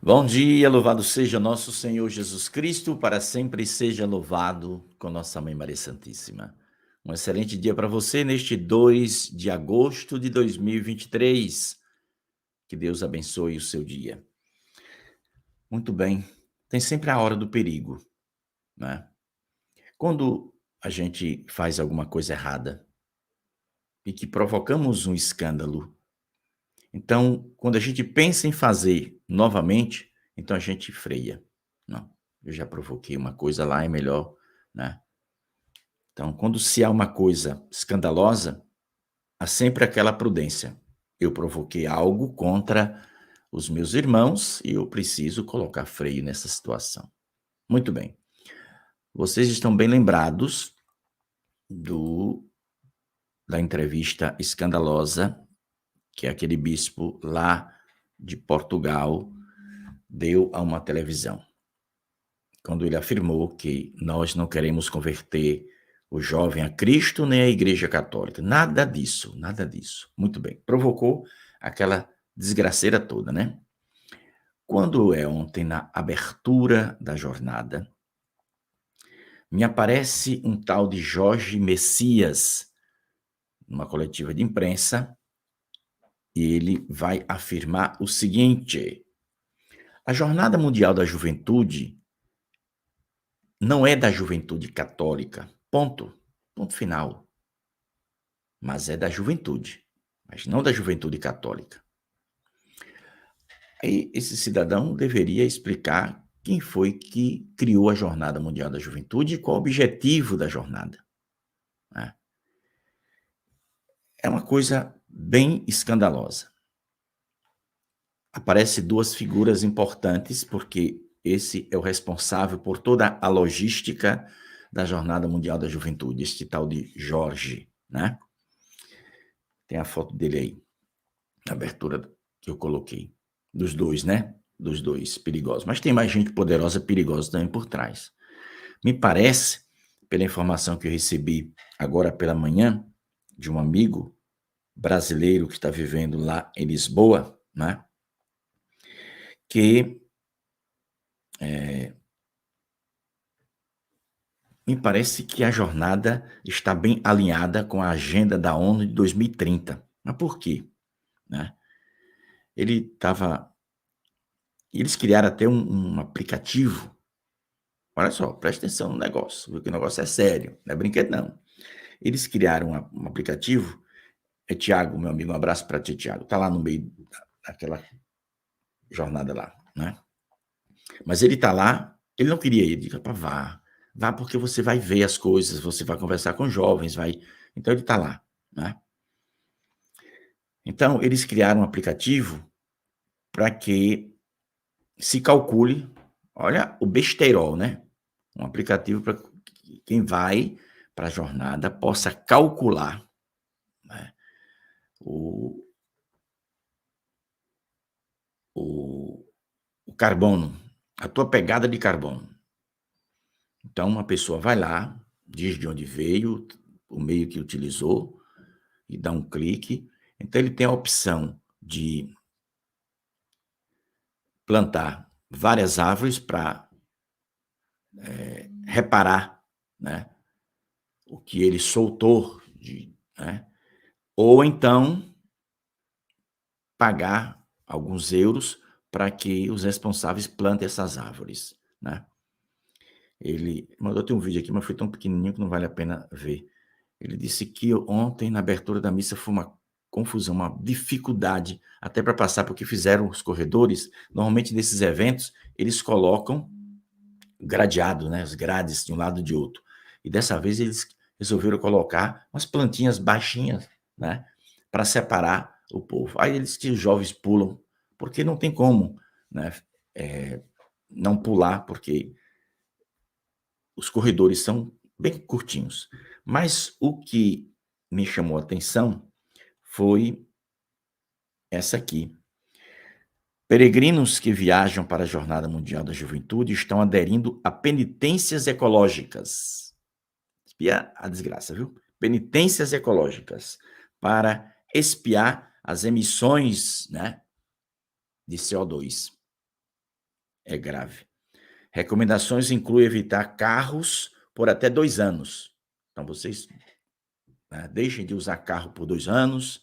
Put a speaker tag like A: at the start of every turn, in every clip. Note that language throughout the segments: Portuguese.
A: Bom dia, louvado seja nosso Senhor Jesus Cristo, para sempre seja louvado com nossa Mãe Maria Santíssima. Um excelente dia para você neste 2 de agosto de 2023. Que Deus abençoe o seu dia. Muito bem, tem sempre a hora do perigo, né? Quando a gente faz alguma coisa errada e que provocamos um escândalo, então, quando a gente pensa em fazer novamente, então a gente freia. Não, eu já provoquei uma coisa lá, é melhor, né? Então, quando se há uma coisa escandalosa, há sempre aquela prudência. Eu provoquei algo contra os meus irmãos e eu preciso colocar freio nessa situação. Muito bem. Vocês estão bem lembrados do da entrevista escandalosa que aquele bispo lá de Portugal deu a uma televisão, quando ele afirmou que nós não queremos converter o jovem a Cristo nem a Igreja Católica. Nada disso, nada disso. Muito bem. Provocou aquela desgraceira toda, né? Quando é ontem, na abertura da jornada, me aparece um tal de Jorge Messias, numa coletiva de imprensa, e ele vai afirmar o seguinte: a Jornada Mundial da Juventude não é da juventude católica. Ponto. Ponto final. Mas é da juventude, mas não da juventude católica. Aí esse cidadão deveria explicar quem foi que criou a Jornada Mundial da Juventude e qual o objetivo da jornada, né? É uma coisa bem escandalosa. Aparecem duas figuras importantes, porque esse é o responsável por toda a logística da Jornada Mundial da Juventude, este tal de Jorge, né? Tem a foto dele aí, na abertura que eu coloquei. Dos dois, né? Dos dois perigosos. Mas tem mais gente poderosa e perigosa também por trás. Me parece, pela informação que eu recebi agora pela manhã, de um amigo brasileiro que está vivendo lá em Lisboa, né? Que me parece que a jornada está bem alinhada com a agenda da ONU de 2030. Mas por quê? Né? Ele estava. Eles criaram até um aplicativo. Olha só, presta atenção no negócio, viu que o negócio é sério, não é brinquedo não. Eles criaram um aplicativo, é Tiago, meu amigo, um abraço para ti, Tiago, tá lá no meio daquela jornada lá, né? Mas ele tá lá, ele não queria ir, eu digo, rapaz, vá porque você vai ver as coisas, você vai conversar com jovens, vai... Então ele tá lá, né? Então eles criaram um aplicativo para que se calcule, olha o besteirol, né? Um aplicativo para que quem vai para a jornada possa calcular, né, o, o, o carbono, a tua pegada de carbono. Então, uma pessoa vai lá, diz de onde veio, o meio que utilizou, e dá um clique. Então, ele tem a opção de plantar várias árvores para reparar, né, o que ele soltou, né, ou então pagar alguns euros para que os responsáveis plantem essas árvores, né? Ele mandou ter um vídeo aqui, mas foi tão pequenininho que não vale a pena ver. Ele disse que ontem, na abertura da missa, foi uma confusão, uma dificuldade, até para passar, porque fizeram os corredores. Normalmente, nesses eventos, eles colocam gradeado, né? As grades de um lado e de outro. E dessa vez, eles resolveram colocar umas plantinhas baixinhas, né? Para separar o povo. Aí eles que os jovens pulam, porque não tem como, né? É, não pular, porque os corredores são bem curtinhos. Mas o que me chamou a atenção foi essa aqui. Peregrinos que viajam para a Jornada Mundial da Juventude estão aderindo a penitências ecológicas. Espia a desgraça, viu? Penitências ecológicas para espiar as emissões, né, de CO2. é grave. Recomendações incluem evitar carros por até 2 anos. Então vocês, né, deixem de usar carro por 2 anos,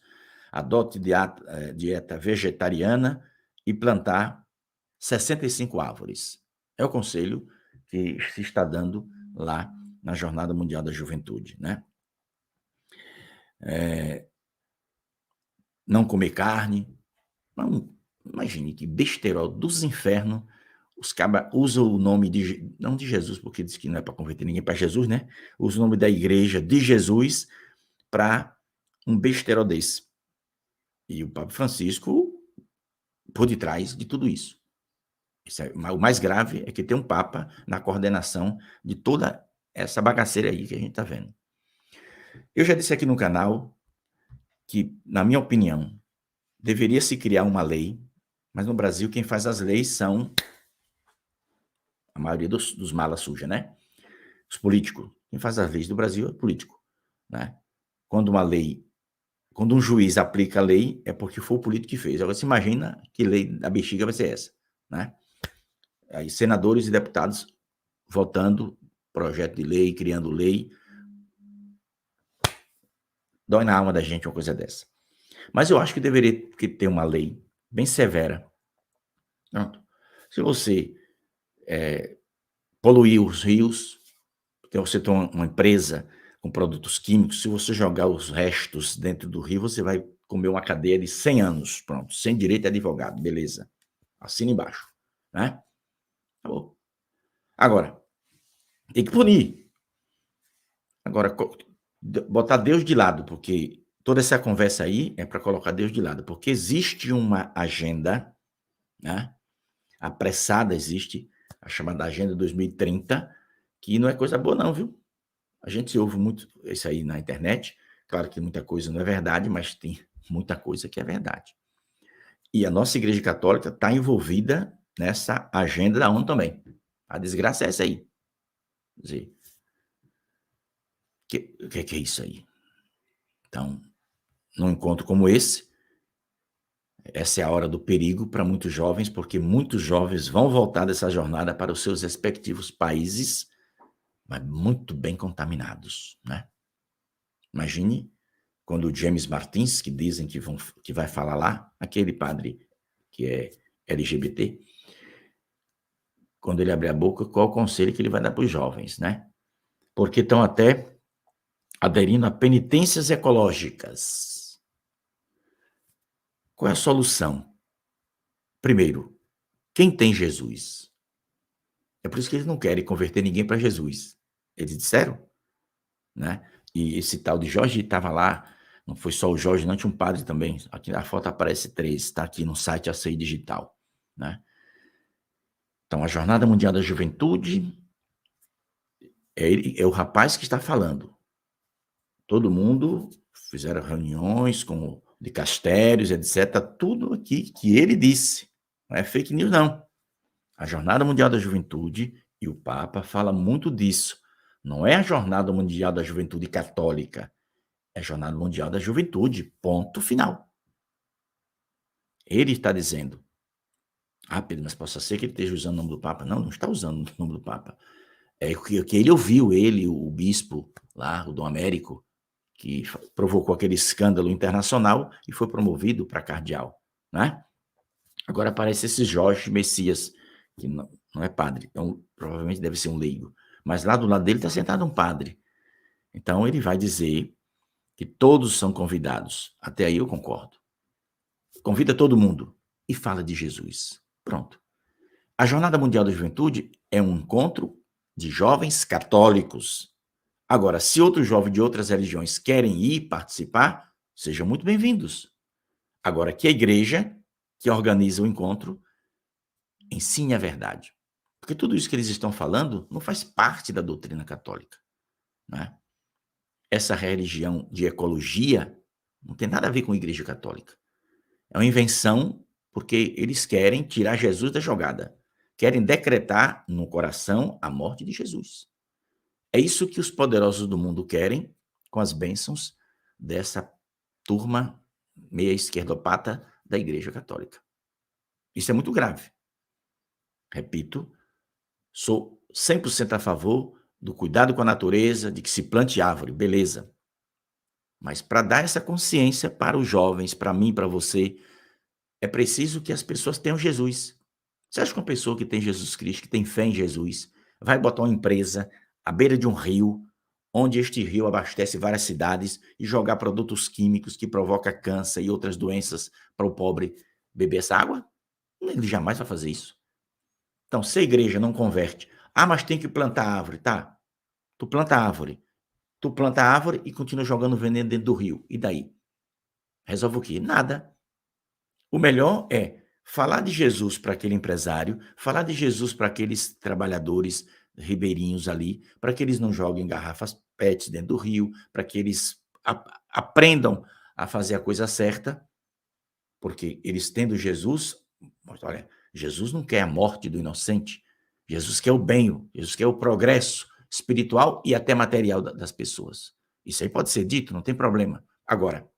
A: adote dieta vegetariana e plantar 65 árvores. É o conselho que se está dando lá na Jornada Mundial da Juventude, né? Não comer carne. Não, imagine que besterol dos infernos. Os cabas usam o nome não de Jesus, porque diz que não é para converter ninguém para Jesus, né? Usa o nome da igreja de Jesus para um besterol desse. E o Papa Francisco por detrás de tudo isso. O mais grave é que tem um Papa na coordenação de toda essa bagaceira aí que a gente está vendo. Eu já disse aqui no canal que, na minha opinião, deveria se criar uma lei, mas no Brasil quem faz as leis são a maioria dos malas sujas, né? Os políticos. Quem faz as leis do Brasil é político, né? Quando um juiz aplica a lei, é porque foi o político que fez. Agora, você imagina que lei da bexiga vai ser essa, né? Aí, senadores e deputados votando projeto de lei, criando lei. Dói na alma da gente uma coisa dessa. Mas eu acho que deveria ter uma lei bem severa. Pronto. Se você poluir os rios, porque você tem uma empresa com produtos químicos, se você jogar os restos dentro do rio, você vai comer uma cadeia de 100 anos, pronto, sem direito a advogado, beleza. Assina embaixo, né? Acabou. Agora, tem que punir. Agora, botar Deus de lado, porque toda essa conversa aí é para colocar Deus de lado, porque existe uma agenda, né? Apressada existe, a chamada Agenda 2030, que não é coisa boa não, viu? A gente ouve muito isso aí na internet, claro que muita coisa não é verdade, mas tem muita coisa que é verdade. E a nossa Igreja Católica está envolvida nessa agenda da ONU também. A desgraça é essa aí. Quer dizer, o que é isso aí? Então, num encontro como esse, essa é a hora do perigo para muitos jovens, porque muitos jovens vão voltar dessa jornada para os seus respectivos países, mas muito bem contaminados, né? Imagine quando o James Martins, que dizem que vai falar lá, aquele padre que é LGBT, quando ele abrir a boca, qual o conselho que ele vai dar para os jovens, né? Porque estão até aderindo a penitências ecológicas. Qual é a solução? Primeiro, quem tem Jesus? É por isso que eles não querem converter ninguém para Jesus. Eles disseram, né? E esse tal de Jorge estava lá, não foi só o Jorge, não, tinha um padre também. Aqui na foto aparece 3, está aqui no site ACI Digital, né? Então, a Jornada Mundial da Juventude é o rapaz que está falando. Todo mundo fizeram reuniões com dicastérios, etc. Tudo aqui que ele disse. Não é fake news, não. A Jornada Mundial da Juventude e o Papa fala muito disso. Não é a Jornada Mundial da Juventude Católica. É a Jornada Mundial da Juventude. Ponto final. Ele está dizendo. Ah, Pedro, mas possa ser que ele esteja usando o nome do Papa. Não, não está usando o nome do Papa. É o que ele ouviu, o bispo lá, o Dom Américo, que provocou aquele escândalo internacional e foi promovido para cardeal, né? Agora aparece esse Jorge Messias, que não é padre, então provavelmente deve ser um leigo, mas lá do lado dele está sentado um padre. Então ele vai dizer que todos são convidados. Até aí eu concordo. Convida todo mundo e fala de Jesus. Pronto. A Jornada Mundial da Juventude é um encontro de jovens católicos. Agora, se outros jovens de outras religiões querem ir participar, sejam muito bem-vindos. Agora, que a igreja que organiza o encontro ensine a verdade. Porque tudo isso que eles estão falando não faz parte da doutrina católica, né? Essa religião de ecologia não tem nada a ver com a igreja católica. É uma invenção porque eles querem tirar Jesus da jogada. Querem decretar no coração a morte de Jesus. É isso que os poderosos do mundo querem com as bênçãos dessa turma meia esquerdopata da Igreja Católica. Isso é muito grave. Repito, sou 100% a favor do cuidado com a natureza, de que se plante árvore, beleza. Mas para dar essa consciência para os jovens, para mim, para você, é preciso que as pessoas tenham Jesus. Você acha que uma pessoa que tem Jesus Cristo, que tem fé em Jesus, vai botar uma empresa à beira de um rio, onde este rio abastece várias cidades, e jogar produtos químicos que provocam câncer e outras doenças para o pobre beber essa água? Ele jamais vai fazer isso. Então, se a igreja não converte, mas tem que plantar árvore, tá? Tu planta árvore. Tu planta árvore e continua jogando veneno dentro do rio. E daí? Resolve o quê? Nada. O melhor é falar de Jesus para aquele empresário, falar de Jesus para aqueles trabalhadores ribeirinhos ali, para que eles não joguem garrafas PET dentro do rio, para que eles aprendam a fazer a coisa certa, porque eles tendo Jesus, olha, Jesus não quer a morte do inocente, Jesus quer o bem, Jesus quer o progresso espiritual e até material das pessoas. Isso aí pode ser dito, não tem problema. Agora,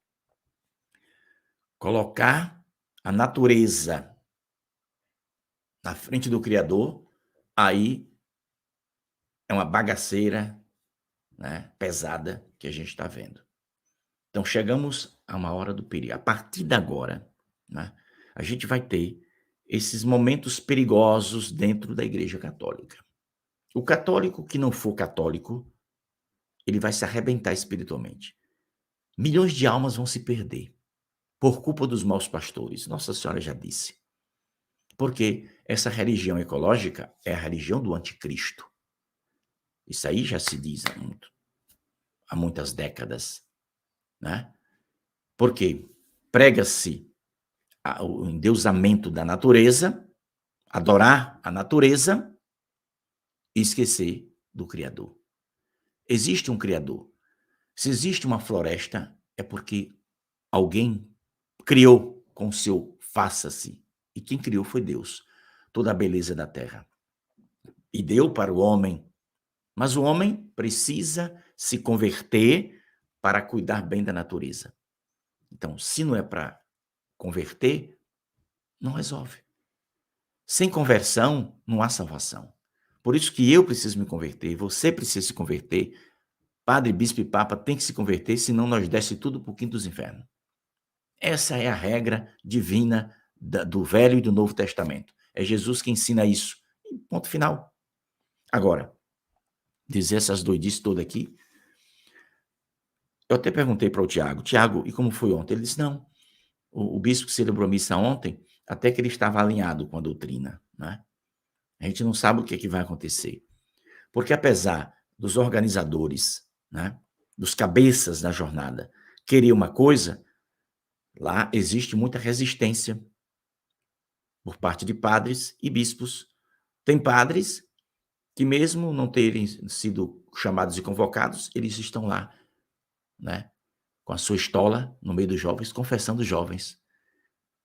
A: colocar a natureza na frente do Criador, aí é uma bagaceira, né, pesada que a gente está vendo. Então chegamos a uma hora do perigo. A partir de agora, né, a gente vai ter esses momentos perigosos dentro da Igreja Católica. O católico que não for católico, ele vai se arrebentar espiritualmente. Milhões de almas vão se perder por culpa dos maus pastores. Nossa Senhora já disse. Porque essa religião ecológica é a religião do anticristo. Isso aí já se diz há muitas décadas, né? Porque prega-se o endeusamento da natureza, adorar a natureza e esquecer do Criador. Existe um Criador. Se existe uma floresta, é porque alguém criou com o seu faça-se. E quem criou foi Deus. Toda a beleza da terra. E deu para o homem. Mas o homem precisa se converter para cuidar bem da natureza. Então, se não é para converter, não resolve. Sem conversão, não há salvação. Por isso que eu preciso me converter, você precisa se converter, padre, bispo e papa tem que se converter, senão nós desce tudo para o quinto dos infernos. Essa é a regra divina do Velho e do Novo Testamento. É Jesus que ensina isso. E ponto final. Agora, dizer essas doidices todas aqui, eu até perguntei para o Tiago, e como foi ontem? Ele disse, não, o bispo que celebrou a missa ontem, até que ele estava alinhado com a doutrina, né? A gente não sabe o que vai acontecer. Porque apesar dos organizadores, né, dos cabeças da jornada, querer uma coisa, lá existe muita resistência por parte de padres e bispos. Tem padres que mesmo não terem sido chamados e convocados, eles estão lá, né, com a sua estola no meio dos jovens, confessando os jovens.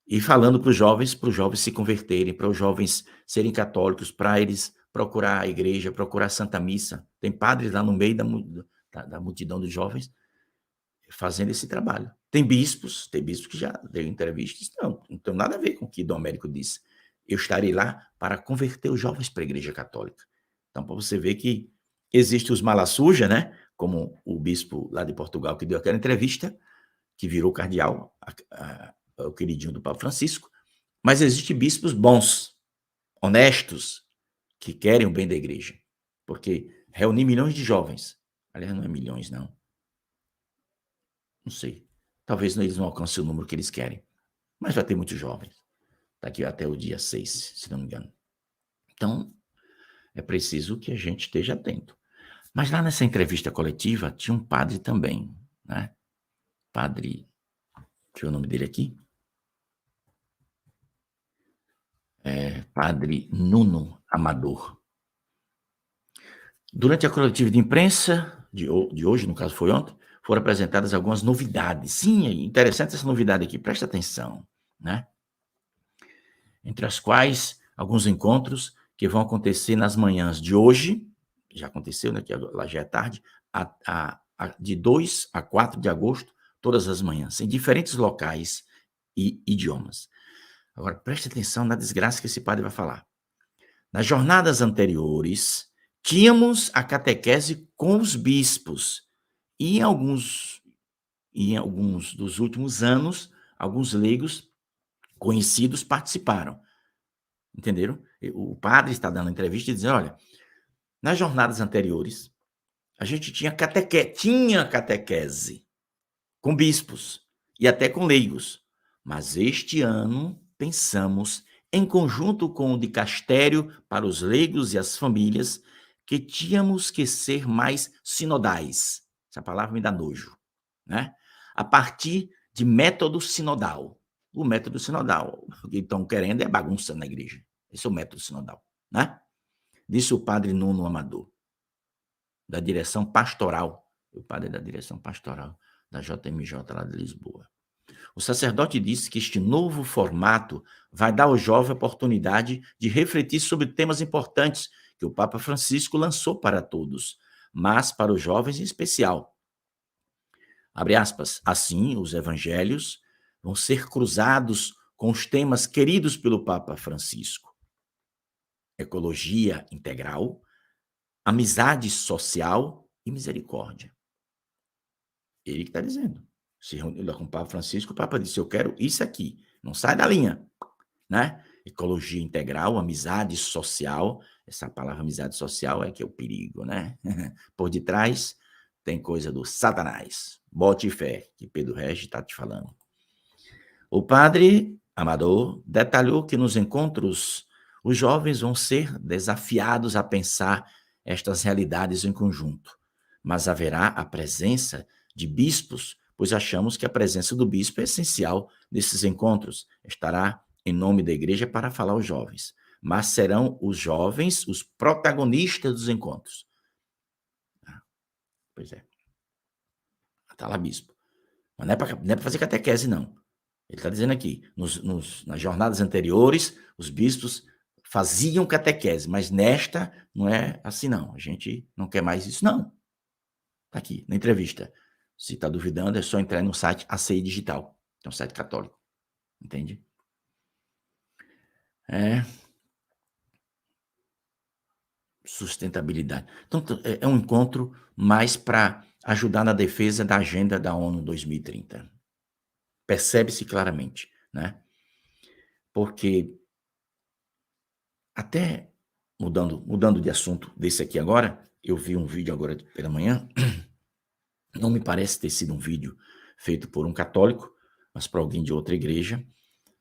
A: E falando para os jovens se converterem, para os jovens serem católicos, para eles procurar a igreja, procurar a Santa Missa. Tem padres lá no meio da multidão dos jovens fazendo esse trabalho. Tem bispos que já deu entrevista e disse, não tem nada a ver com o que Dom Américo disse. Eu estarei lá para converter os jovens para a igreja católica. Então, para você ver que existe os mala suja, né? Como o bispo lá de Portugal que deu aquela entrevista, que virou cardeal, o queridinho do Papa Francisco, mas existem bispos bons, honestos, que querem o bem da igreja, porque reunir milhões de jovens, aliás, não é milhões, não sei, talvez eles não alcancem o número que eles querem, mas vai ter muitos jovens, daqui até o dia 6, se não me engano. Então, é preciso que a gente esteja atento. Mas lá nessa entrevista coletiva, tinha um padre também, né? Padre, deixa eu ver o nome dele aqui, Padre Nuno Amador. Durante a coletiva de imprensa de hoje, no caso foi ontem, foram apresentadas algumas novidades. Sim, é interessante essa novidade aqui, presta atenção, né? Entre as quais, alguns encontros que vão acontecer nas manhãs de hoje, já aconteceu, né, que lá já é tarde, de 2 a 4 de agosto, todas as manhãs, em diferentes locais e idiomas. Agora, preste atenção na desgraça que esse padre vai falar. Nas jornadas anteriores, tínhamos a catequese com os bispos e em alguns dos últimos anos, alguns leigos conhecidos participaram, entenderam? O padre está dando entrevista e dizendo: olha, nas jornadas anteriores, a gente tinha catequese com bispos e até com leigos, mas este ano pensamos, em conjunto com o dicastério para os leigos e as famílias, que tínhamos que ser mais sinodais. Essa palavra me dá nojo, né? A partir de método sinodal. O método sinodal, o que estão querendo é bagunça na igreja. Esse é o método sinodal, né? Disse o padre Nuno Amador, da direção pastoral, o padre da direção pastoral da JMJ lá de Lisboa. O sacerdote disse que este novo formato vai dar ao jovem a oportunidade de refletir sobre temas importantes que o Papa Francisco lançou para todos, mas para os jovens em especial. Abre aspas, assim, os evangelhos vão ser cruzados com os temas queridos pelo Papa Francisco: ecologia integral, amizade social e misericórdia. Ele que está dizendo. Se reuniu lá com o Papa Francisco, o Papa disse: eu quero isso aqui, não sai da linha, né? Ecologia integral, amizade social. Essa palavra amizade social é que é o perigo, né? Por detrás tem coisa do Satanás. Bote fé, que Pedro Regis está te falando. O padre Amador detalhou que nos encontros os jovens vão ser desafiados a pensar estas realidades em conjunto, mas haverá a presença de bispos, pois achamos que a presença do bispo é essencial nesses encontros. Estará em nome da igreja para falar aos jovens, mas serão os jovens os protagonistas dos encontros. Pois é, está lá bispo. Mas não é para fazer catequese, não. Ele está dizendo aqui, nas jornadas anteriores, os bispos faziam catequese, mas nesta não é assim, não. A gente não quer mais isso, não. Está aqui, na entrevista. Se está duvidando, é só entrar no site ACI Digital, que é um site católico. Entende? Sustentabilidade. Então, é um encontro mais para ajudar na defesa da agenda da ONU 2030. Percebe-se claramente, né? Porque até mudando de assunto desse aqui agora, eu vi um vídeo agora pela manhã, não me parece ter sido um vídeo feito por um católico, mas por alguém de outra igreja,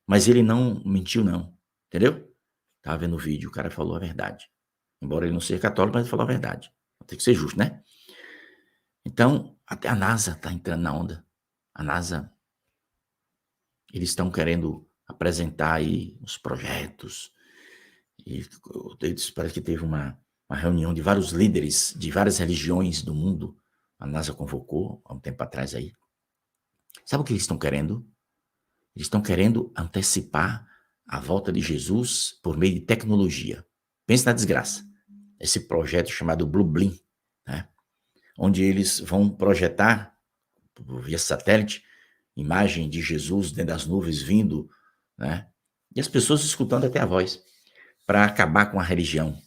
A: mas ele não mentiu não, entendeu? Estava vendo o vídeo, o cara falou a verdade. Embora ele não seja católico, mas ele falou a verdade. Tem que ser justo, né? Então, até a NASA está entrando na onda. A NASA, eles estão querendo apresentar aí os projetos. E parece que teve uma reunião de vários líderes de várias religiões do mundo. A NASA convocou há um tempo atrás aí. Sabe o que eles estão querendo? Eles estão querendo antecipar a volta de Jesus por meio de tecnologia. Pense na desgraça. Esse projeto chamado Blue Beam, né? Onde eles vão projetar, via satélite, imagem de Jesus dentro das nuvens vindo, né? E as pessoas escutando até a voz, para acabar com a religião,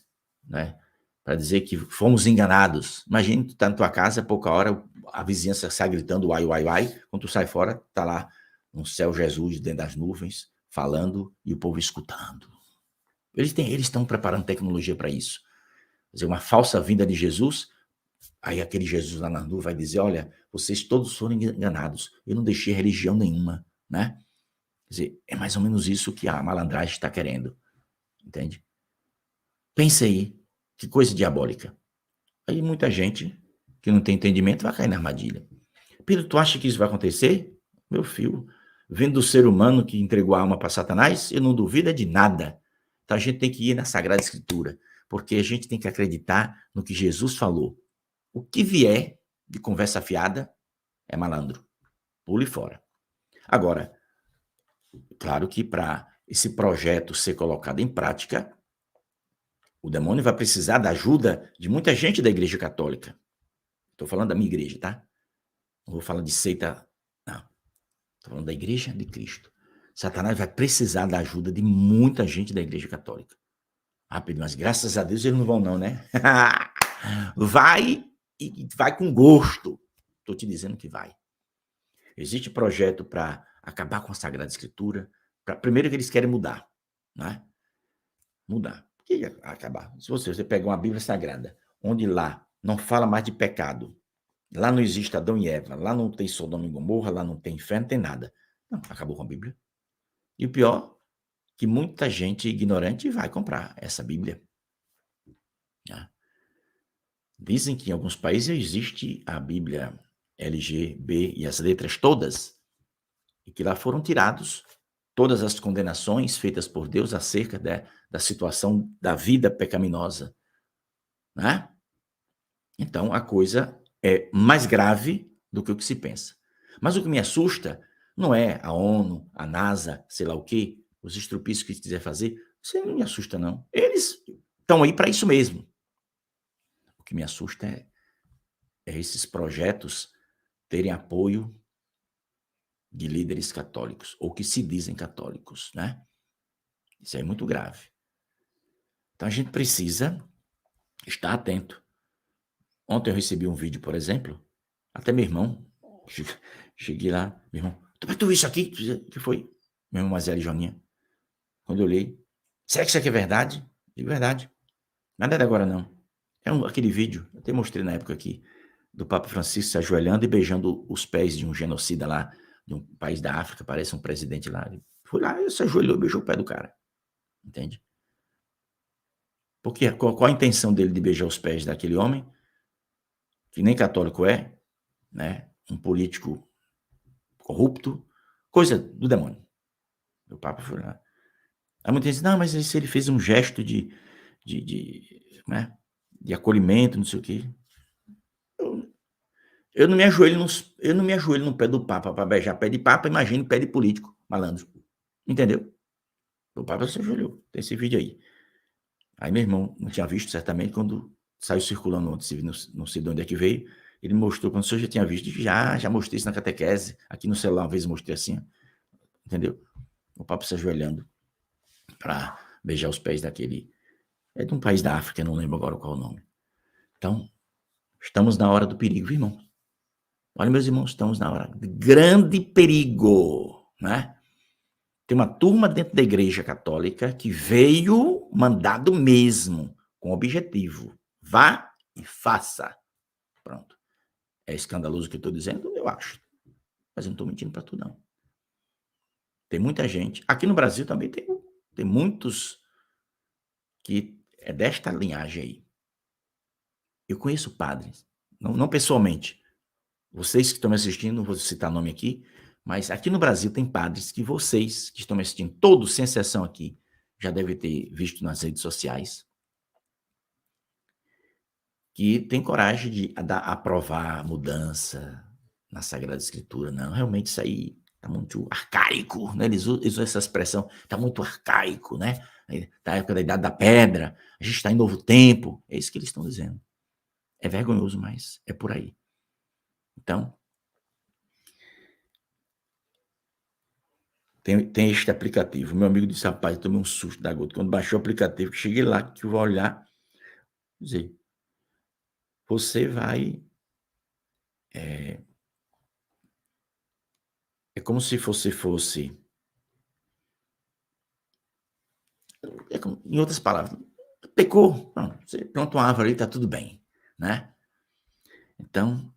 A: né? Para dizer que fomos enganados. Imagina, tu tá na tua casa, pouca hora, a vizinhança sai gritando uai, uai, uai, quando tu sai fora, tá lá no céu Jesus dentro das nuvens, falando e o povo escutando. Eles estão preparando tecnologia para isso. Quer dizer, uma falsa vinda de Jesus, aí aquele Jesus lá na nuvem vai dizer: olha, vocês todos foram enganados, eu não deixei religião nenhuma, né? Quer dizer, é mais ou menos isso que a malandragem está querendo, entende? Pense aí, que coisa diabólica. Aí muita gente que não tem entendimento vai cair na armadilha. Pedro, tu acha que isso vai acontecer? Meu filho, vendo do ser humano que entregou a alma para Satanás, eu não duvido de nada. Então a gente tem que ir na Sagrada Escritura, porque a gente tem que acreditar no que Jesus falou. O que vier de conversa fiada é malandro. Pule fora. Agora, claro que para esse projeto ser colocado em prática, o demônio vai precisar da ajuda de muita gente da Igreja Católica. Estou falando da minha igreja, tá? Não vou falar de seita, não. Estou falando da Igreja de Cristo. Satanás vai precisar da ajuda de muita gente da Igreja Católica. Ah, Pedro, mas graças a Deus eles não vão não, né? Vai e vai com gosto. Estou te dizendo que vai. Existe projeto para acabar com a Sagrada Escritura. Primeiro que eles querem mudar, né? Mudar. O que é acabar? Se você pegar uma Bíblia Sagrada, onde lá não fala mais de pecado, lá não existe Adão e Eva, lá não tem Sodoma e Gomorra, lá não tem inferno, não tem nada. Não, acabou com a Bíblia. E o pior, que muita gente ignorante vai comprar essa Bíblia. Né? Dizem que em alguns países existe a Bíblia LGB e as letras todas, e que lá foram tirados todas as condenações feitas por Deus acerca da situação da vida pecaminosa. Né? Então, a coisa é mais grave do que o que se pensa. Mas o que me assusta não é a ONU, a NASA, sei lá o quê, os estrupícios que quiser fazer. Isso não me assusta, não. Eles estão aí para isso mesmo. O que me assusta é esses projetos terem apoio de líderes católicos, ou que se dizem católicos, né? Isso é muito grave. Então, a gente precisa estar atento. Ontem eu recebi um vídeo, por exemplo, até meu irmão, cheguei lá, meu irmão, mas tu viu isso aqui? O que foi? Meu irmão mais velho, Joninha. Quando eu olhei, será que isso aqui é verdade? Digo, verdade. Nada é de agora, não. É aquele vídeo, eu até mostrei na época aqui, do Papa Francisco se ajoelhando e beijando os pés de um genocida lá, de um país da África, parece um presidente lá. Ele foi lá, e se ajoelhou e beijou o pé do cara. Entende? Porque qual a intenção dele de beijar os pés daquele homem, que nem católico é, né? Um político corrupto, coisa do demônio. O Papa foi lá. Aí muita gente diz, não, mas se ele fez um gesto né, de acolhimento, não sei o quê. Eu não me ajoelho no pé do Papa para beijar pé de Papa, imagine pé de político, malandro. Entendeu? O Papa se ajoelhou. Tem esse vídeo aí. Aí meu irmão não tinha visto, certamente, quando saiu circulando ontem, não sei de onde é que veio, ele mostrou, quando o senhor já tinha visto, já mostrei isso na catequese, aqui no celular uma vez eu mostrei assim, entendeu? O Papa se ajoelhando para beijar os pés daquele, é de um país da África, não lembro agora qual é o nome. Então, estamos na hora do perigo, irmão. Olha, meus irmãos, estamos na hora de grande perigo, né? Tem uma turma dentro da Igreja Católica que veio mandado mesmo, com objetivo. Vá e faça. Pronto. É escandaloso o que eu estou dizendo? Eu acho. Mas eu não estou mentindo para tu, não. Tem muita gente. Aqui no Brasil também tem muitos que é desta linhagem aí. Eu conheço padres, não pessoalmente. Vocês que estão me assistindo, não vou citar nome aqui, mas aqui no Brasil tem padres que vocês que estão me assistindo, todos, sem exceção aqui, já devem ter visto nas redes sociais, que tem coragem de aprovar a mudança na Sagrada Escritura. Não, realmente isso aí está muito arcaico, né? Eles usam essa expressão, está muito arcaico, né? Da época da Idade da Pedra, a gente está em novo tempo. É isso que eles estão dizendo. É vergonhoso, mas é por aí. Então, tem este aplicativo. Meu amigo disse, rapaz, eu tomei um susto da gota. Quando baixou o aplicativo, que cheguei lá, que eu vou olhar, dizer, você vai... É como se você fosse... em outras palavras, pecou, não, você planta uma árvore ali, está tudo bem, né? Então,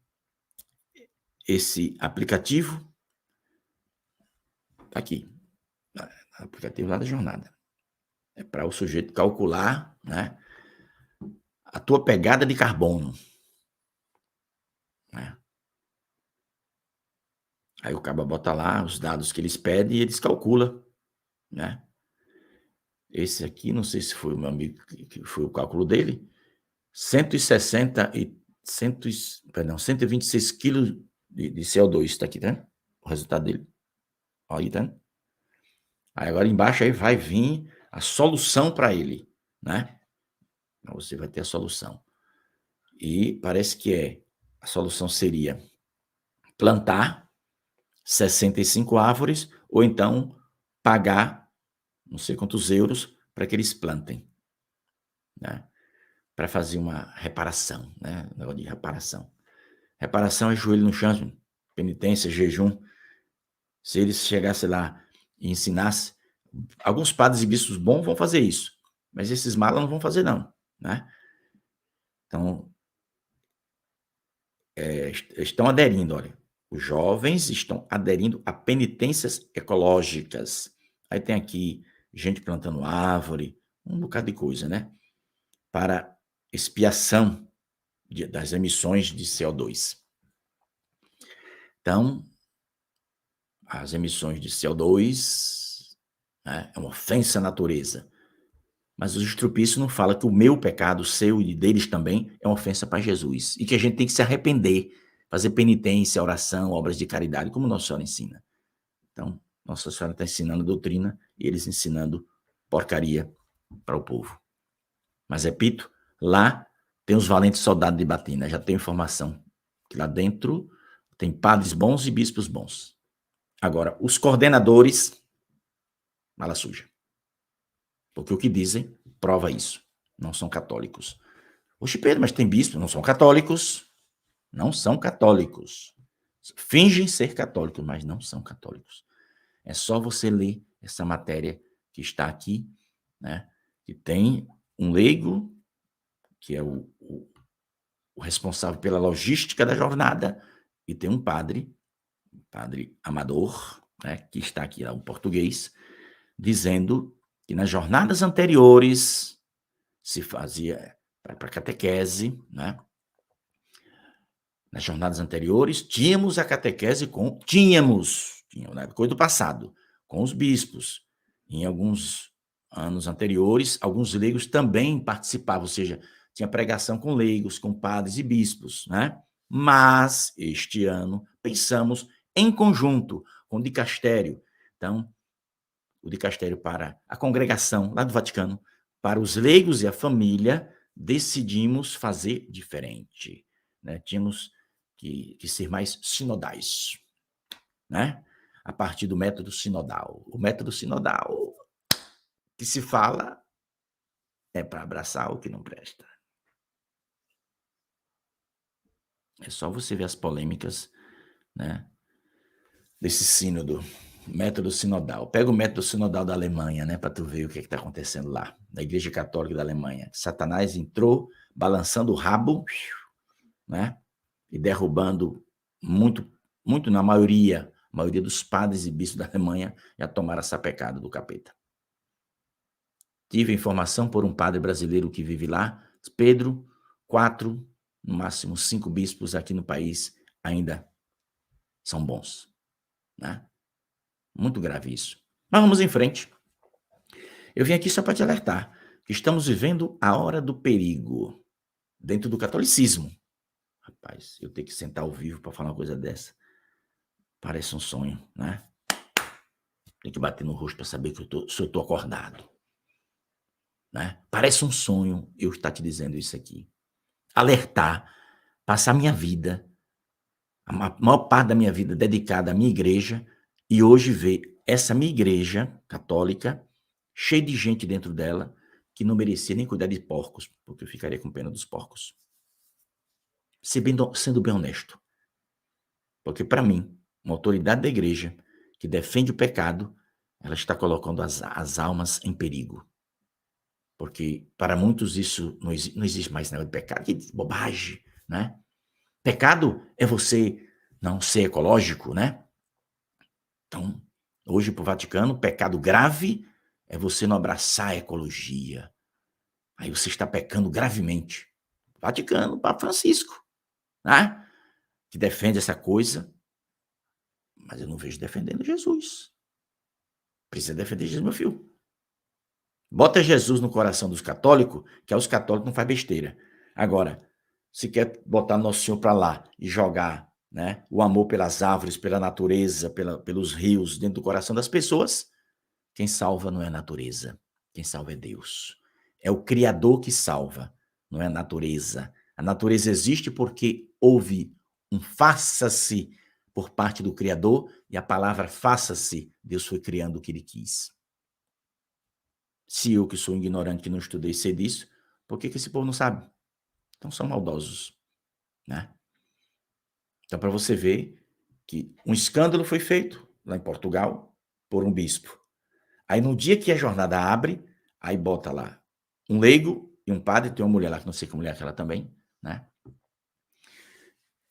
A: esse aplicativo, tá aqui, aplicativo lá da jornada, é para o sujeito calcular, né, a tua pegada de carbono, né? Aí o cara bota lá os dados que eles pedem e eles calculam, né? Esse aqui, não sei se foi o meu amigo que foi o cálculo dele, 160 e 126 quilos de CO2, está aqui, tá? O resultado dele. Olha aí, tá? Aí agora embaixo aí vai vir a solução para ele, né? Então você vai ter a solução. E parece que a solução seria plantar 65 árvores ou então pagar não sei quantos euros para que eles plantem. né, para fazer uma reparação, né, um negócio de reparação. Reparação é joelho no chão, penitência, jejum. Se eles chegassem lá e ensinasse, alguns padres e bispos bons vão fazer isso, mas esses malas não vão fazer não, né. Então, estão aderindo, olha, os jovens estão aderindo a penitências ecológicas. Aí tem aqui gente plantando árvore, um bocado de coisa, né, para expiação das emissões de CO2. Então, as emissões de CO2, né, é uma ofensa à natureza. Mas o estrupício não fala que o meu pecado, o seu e deles também, é uma ofensa para Jesus. E que a gente tem que se arrepender, fazer penitência, oração, obras de caridade, como Nossa Senhora ensina. Então, Nossa Senhora está ensinando doutrina e eles ensinando porcaria para o povo. Mas, repito, lá tem os valentes soldados de batina. Já tenho informação que lá dentro tem padres bons e bispos bons. Agora, os coordenadores, mala suja. Porque o que dizem prova isso. Não são católicos. Oxe, Pedro, mas tem bispo, não são católicos. Não são católicos. Fingem ser católicos, mas não são católicos. É só você ler essa matéria que está aqui, né? Que tem um leigo, que é o responsável pela logística da jornada, e tem um padre amador, né? Que está aqui, um português, dizendo que nas jornadas anteriores se fazia para catequese, né? Nas jornadas anteriores, tínhamos a catequese na coisa do passado, com os bispos. Em alguns anos anteriores, alguns leigos também participavam, ou seja, tinha pregação com leigos, com padres e bispos, né? Mas, este ano, pensamos em conjunto com o dicastério. Então, o dicastério para a congregação lá do Vaticano, para os leigos e a família, decidimos fazer diferente, né? Tínhamos que ser mais sinodais, né? A partir do método sinodal. O método sinodal que se fala é para abraçar o que não presta. É só você ver as polêmicas, né, desse sínodo, método sinodal. Pega o método sinodal da Alemanha, né, para tu ver o que está acontecendo lá, na Igreja Católica da Alemanha. Satanás entrou balançando o rabo, né, e derrubando muito, muito na maioria, a maioria dos padres e bispos da Alemanha já tomaram essa pecada do capeta. Tive informação por um padre brasileiro que vive lá, Pedro, 4, no máximo 5 bispos aqui no país ainda são bons, né? Muito grave isso. Mas vamos em frente. Eu vim aqui só para te alertar que estamos vivendo a hora do perigo dentro do catolicismo. Rapaz, eu tenho que sentar ao vivo para falar uma coisa dessa. Parece um sonho, né? Tem que bater no rosto para saber se eu estou acordado, né? Parece um sonho eu estar te dizendo isso aqui. Alertar, passar minha vida, a maior parte da minha vida dedicada à minha igreja, e hoje ver essa minha igreja católica cheia de gente dentro dela que não merecia nem cuidar de porcos, porque eu ficaria com pena dos porcos. Sendo bem honesto. Porque, para mim, uma autoridade da igreja que defende o pecado, ela está colocando as almas em perigo. Porque, para muitos, isso não existe mais negócio de pecado. Que bobagem, né? Pecado é você não ser ecológico, né? Então, hoje, para o Vaticano, pecado grave é você não abraçar a ecologia. Aí você está pecando gravemente. Vaticano, Papa Francisco, né? Que defende essa coisa, mas eu não vejo defendendo Jesus. Precisa defender Jesus, meu filho. Bota Jesus no coração dos católicos, que os católicos não faz besteira. Agora, se quer botar Nosso Senhor para lá e jogar, né, o amor pelas árvores, pela natureza, pelos rios dentro do coração das pessoas, quem salva não é a natureza, quem salva é Deus. É o Criador que salva, não é a natureza. A natureza existe porque houve um faça-se por parte do Criador e a palavra faça-se, Deus foi criando o que ele quis. Se eu, que sou ignorante, que não estudei, sei disso, Por que esse povo não sabe? Então são maldosos, né? Então, para você ver que um escândalo foi feito lá em Portugal por um bispo. Aí no dia que a jornada abre, aí bota lá um leigo e um padre, tem uma mulher lá que não sei que mulher é aquela também, né?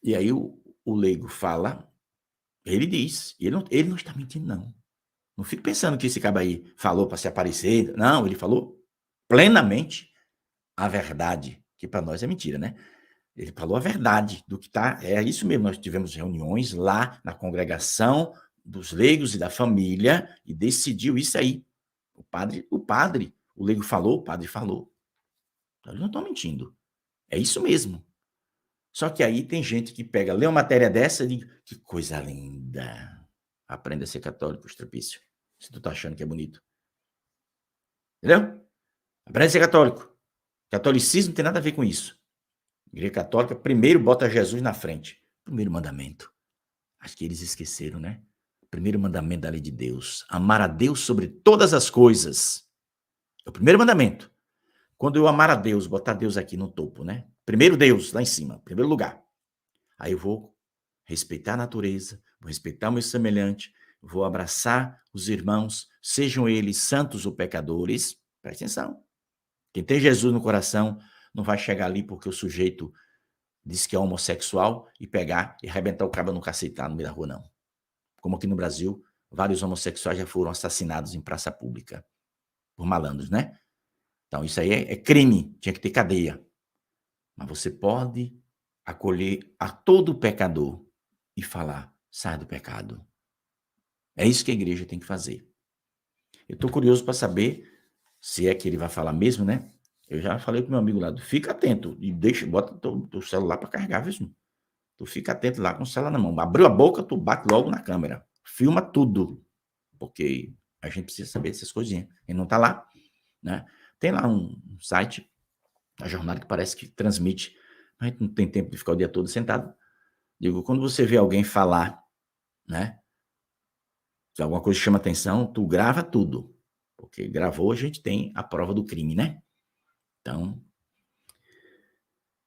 A: E aí o leigo fala, ele diz, e ele não está mentindo, não. Não fique pensando que esse cabo aí falou para se aparecer. Não, ele falou plenamente a verdade, que para nós é mentira, né? Ele falou a verdade do que tá. É isso mesmo. Nós tivemos reuniões lá na congregação dos leigos e da família e decidiu isso aí. O leigo falou, o padre falou. Então, eles não estão mentindo. É isso mesmo. Só que aí tem gente que pega, lê uma matéria dessa e diz, que coisa linda. Aprenda a ser católico, estrapício. Se tu tá achando que é bonito. Entendeu? Aprenda a ser católico. Catolicismo não tem nada a ver com isso. Igreja católica primeiro bota Jesus na frente. Primeiro mandamento. Acho que eles esqueceram, né? Primeiro mandamento da lei de Deus. Amar a Deus sobre todas as coisas. É o primeiro mandamento. Quando eu amar a Deus, botar Deus aqui no topo, né? Primeiro Deus, lá em cima, primeiro lugar. Aí eu vou respeitar a natureza, vou respeitar o meu semelhante, vou abraçar os irmãos, sejam eles santos ou pecadores. Presta atenção. Quem tem Jesus no coração não vai chegar ali porque o sujeito diz que é homossexual e pegar e arrebentar o cabo no cacete lá no meio da rua, não. Como aqui no Brasil, vários homossexuais já foram assassinados em praça pública por malandros, né? Então, isso aí é crime, tinha que ter cadeia. Mas você pode acolher a todo pecador e falar, sai do pecado. É isso que a igreja tem que fazer. Eu estou curioso para saber se é que ele vai falar mesmo, né? Eu já falei com meu amigo lá, fica atento e bota teu celular para carregar, viu? Tu fica atento lá com o celular na mão. Abriu a boca, tu bate logo na câmera. Filma tudo, porque a gente precisa saber dessas coisinhas. Ele não está lá, né? Tem lá um site, a jornada que parece que transmite, a gente não tem tempo de ficar o dia todo sentado. Digo, quando você vê alguém falar, né? Se alguma coisa chama atenção, tu grava tudo. Porque gravou, a gente tem a prova do crime, né? Então,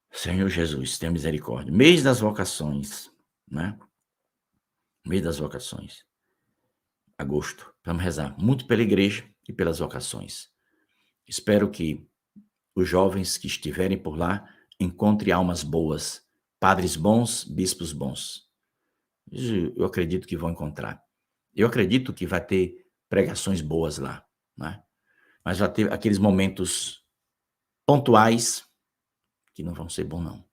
A: Senhor Jesus, tenha misericórdia. Mês das vocações, né? Mês das vocações. Agosto. Vamos rezar muito pela igreja e pelas vocações. Espero que os jovens que estiverem por lá encontrem almas boas, padres bons, bispos bons. Eu acredito que vão encontrar. Eu acredito que vai ter pregações boas lá, né? Mas vai ter aqueles momentos pontuais que não vão ser bons, não.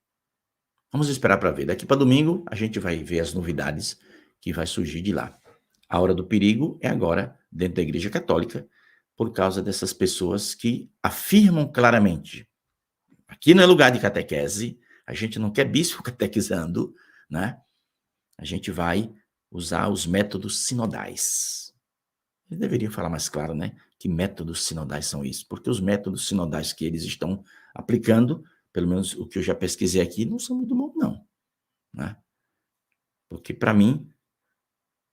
A: Vamos esperar para ver. Daqui para domingo, a gente vai ver as novidades que vai surgir de lá. A hora do perigo é agora, dentro da Igreja Católica, por causa dessas pessoas que afirmam claramente. Aqui não é lugar de catequese, a gente não quer bispo catequizando, né? A gente vai usar os métodos sinodais. Eles deveriam falar mais claro, né? Que métodos sinodais são isso? Porque os métodos sinodais que eles estão aplicando, pelo menos o que eu já pesquisei aqui, não são muito bons, não. Né? Porque, para mim,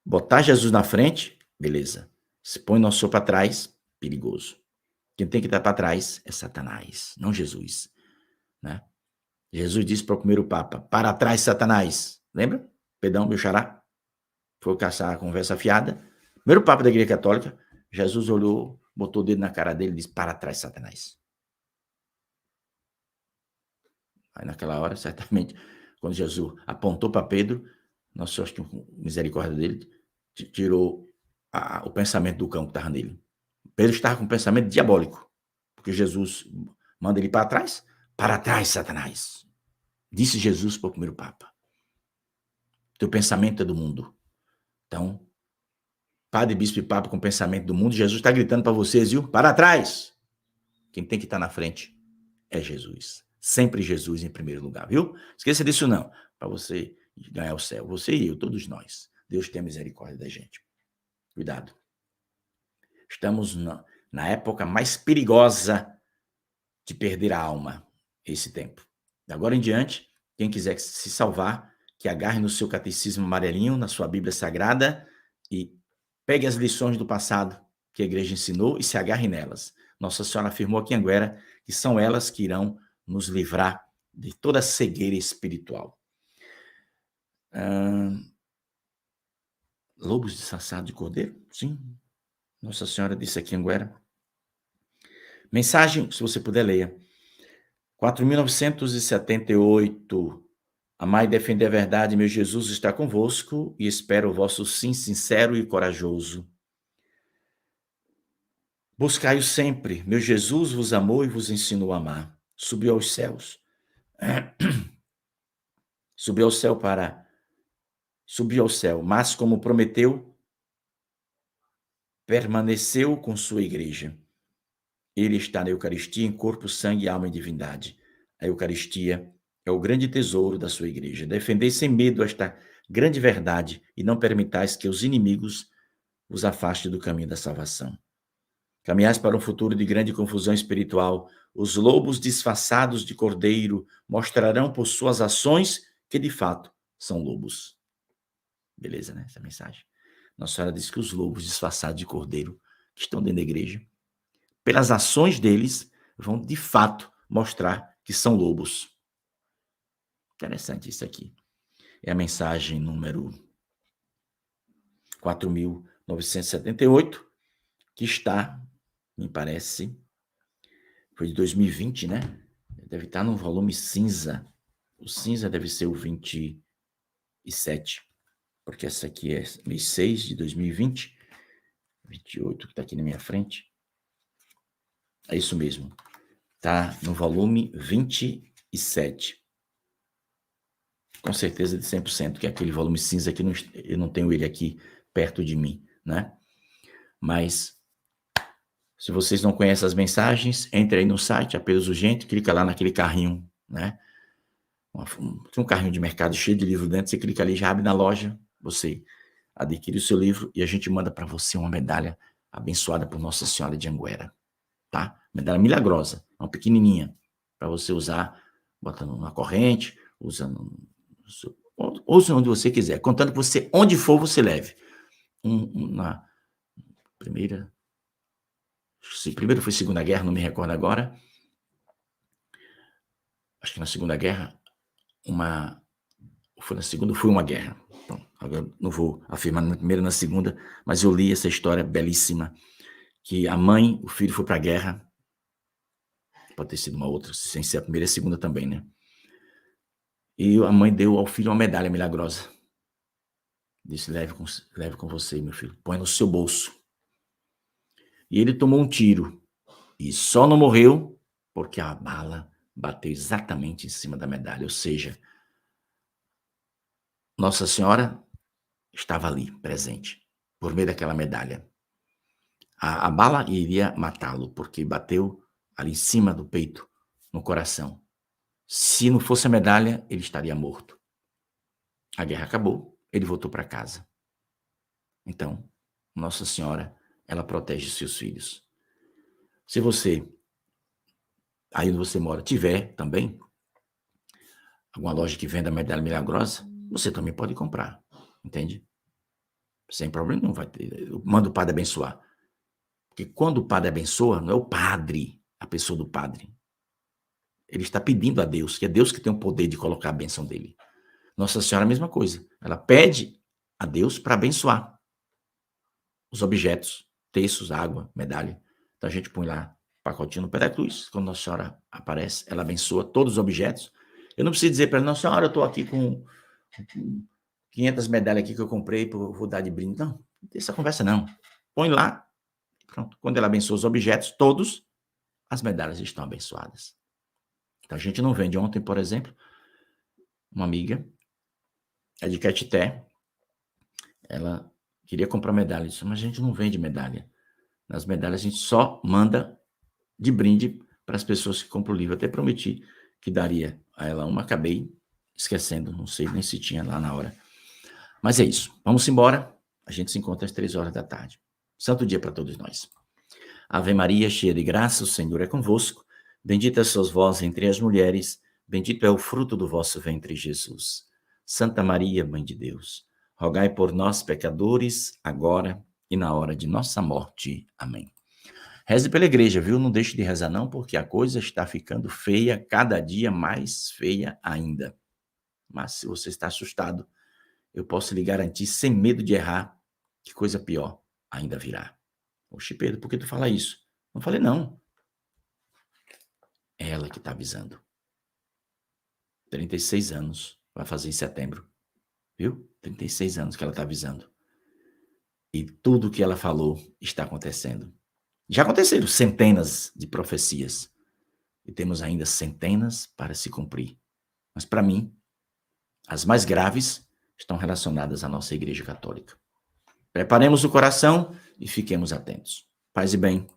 A: botar Jesus na frente, beleza. Se põe nosso senhor para trás, perigoso. Quem tem que estar para trás é Satanás, não Jesus. Né? Jesus disse para o primeiro Papa, para trás, Satanás. Lembra? Pedão, meu xará, foi caçar a conversa fiada. Primeiro Papa da Igreja Católica, Jesus olhou, botou o dedo na cara dele e disse, para trás, Satanás. Aí naquela hora, certamente, quando Jesus apontou para Pedro, nosso Senhor, com misericórdia dele, tirou o pensamento do cão que estava nele. Pedro estava com um pensamento diabólico, porque Jesus manda ele para trás, Satanás. Disse Jesus para o primeiro Papa. Teu pensamento é do mundo. Então, padre, bispo e papa com pensamento do mundo, Jesus está gritando para vocês, viu? Para trás! Quem tem que estar na frente é Jesus. Sempre Jesus em primeiro lugar, viu? Esqueça disso não, para você ganhar o céu. Você e eu, todos nós. Deus tenha misericórdia da gente. Cuidado. Estamos na época mais perigosa de perder a alma, esse tempo. De agora em diante, quem quiser se salvar, que agarre no seu catecismo amarelinho, na sua Bíblia Sagrada e pegue as lições do passado que a igreja ensinou e se agarre nelas. Nossa Senhora afirmou aqui em Anguera que são elas que irão nos livrar de toda cegueira espiritual. Lobos disfarçados de cordeiro? Sim. Nossa Senhora disse aqui em Anguera. Mensagem, se você puder, leia. 4.978. Amai e defender a verdade, meu Jesus está convosco, e espero o vosso sim sincero e corajoso. Buscai-o sempre, meu Jesus vos amou e vos ensinou a amar. Subiu aos céus. Subiu ao céu, mas como prometeu, permaneceu com sua igreja. Ele está na Eucaristia em corpo, sangue, alma e divindade. A Eucaristia é o grande tesouro da sua igreja. Defendei sem medo esta grande verdade e não permitais que os inimigos vos afastem do caminho da salvação. Caminhais para um futuro de grande confusão espiritual. Os lobos disfarçados de cordeiro mostrarão por suas ações que de fato são lobos. Beleza, né? Essa mensagem. Nossa Senhora diz que os lobos disfarçados de cordeiro que estão dentro da igreja, pelas ações deles, vão de fato mostrar que são lobos. Interessante isso aqui. É a mensagem número 4.978, que está, me parece, foi de 2020, né? Deve estar no volume cinza. O cinza deve ser o 27, porque essa aqui é mês 6 de 2020, 28 que está aqui na minha frente. É isso mesmo. Está no volume 27. Com certeza de 100%, que é aquele volume cinza que eu não tenho ele aqui perto de mim, né? Mas, se vocês não conhecem as mensagens, entre aí no site, Apelos Urgentes, clica lá naquele carrinho, né? Tem um carrinho de mercado cheio de livro dentro, você clica ali, já abre na loja, você adquire o seu livro e a gente manda para você uma medalha abençoada por Nossa Senhora de Anguera, tá? Medalha milagrosa, uma pequenininha, para você usar, botando na corrente, usando onde você quiser, contando que você, onde for, você leve. Na primeira, se primeiro foi Segunda Guerra, não me recordo agora, acho que na Segunda Guerra, foi na Segunda, foi uma guerra. Bom, agora não vou afirmar na primeira, na segunda, mas eu li essa história belíssima, que a mãe, o filho foi para a guerra, pode ter sido uma outra, sem ser a primeira e a segunda também, né? E a mãe deu ao filho uma medalha milagrosa. Disse, leve com você, meu filho, põe no seu bolso. E ele tomou um tiro e só não morreu porque a bala bateu exatamente em cima da medalha, ou seja, Nossa Senhora estava ali, presente, por meio daquela medalha. A bala iria matá-lo, porque bateu ali em cima do peito, no coração. Se não fosse a medalha, ele estaria morto. A guerra acabou, ele voltou para casa. Então, Nossa Senhora, ela protege seus filhos. Se você, aí onde você mora, tiver também alguma loja que venda medalha milagrosa, você também pode comprar, entende? Sem problema nenhum, vai ter. Manda o padre abençoar. Porque quando o padre abençoa, não é o padre, a pessoa do padre. Ele está pedindo a Deus, que é Deus que tem o poder de colocar a bênção dele. Nossa Senhora, a mesma coisa. Ela pede a Deus para abençoar os objetos, terços, água, medalha. Então a gente põe lá pacotinho no pé da cruz. Quando Nossa Senhora aparece, ela abençoa todos os objetos. Eu não preciso dizer para ela, Nossa Senhora, eu estou aqui com 500 medalhas aqui que eu comprei, vou dar de brinde. Não, não tem essa conversa não. Põe lá, pronto. Quando ela abençoa os objetos, todos, as medalhas estão abençoadas. Então a gente não vende. Ontem, por exemplo, uma amiga, é de Caetité, ela queria comprar medalha. Disse, mas a gente não vende medalha. Nas medalhas a gente só manda de brinde para as pessoas que compram o livro. Até prometi que daria a ela uma, acabei esquecendo, não sei nem se tinha lá na hora. Mas é isso, vamos embora. A gente se encontra às 3 horas da tarde. Santo dia para todos nós. Ave Maria, cheia de graça, o Senhor é convosco. Bendita sois vós entre as mulheres, bendito é o fruto do vosso ventre, Jesus. Santa Maria, Mãe de Deus, rogai por nós, pecadores, agora e na hora de nossa morte. Amém. Reze pela igreja, viu? Não deixe de rezar não, porque a coisa está ficando feia, cada dia mais feia ainda. Mas se você está assustado, eu posso lhe garantir, sem medo de errar, que coisa pior ainda virá. Oxe, Pedro, por que tu fala isso? Não falei não. É ela que está avisando. 36 anos, vai fazer em setembro. Viu? 36 anos que ela está avisando. E tudo que ela falou está acontecendo. Já aconteceram centenas de profecias. E temos ainda centenas para se cumprir. Mas para mim, as mais graves estão relacionadas à nossa Igreja Católica. Preparemos o coração e fiquemos atentos. Paz e bem.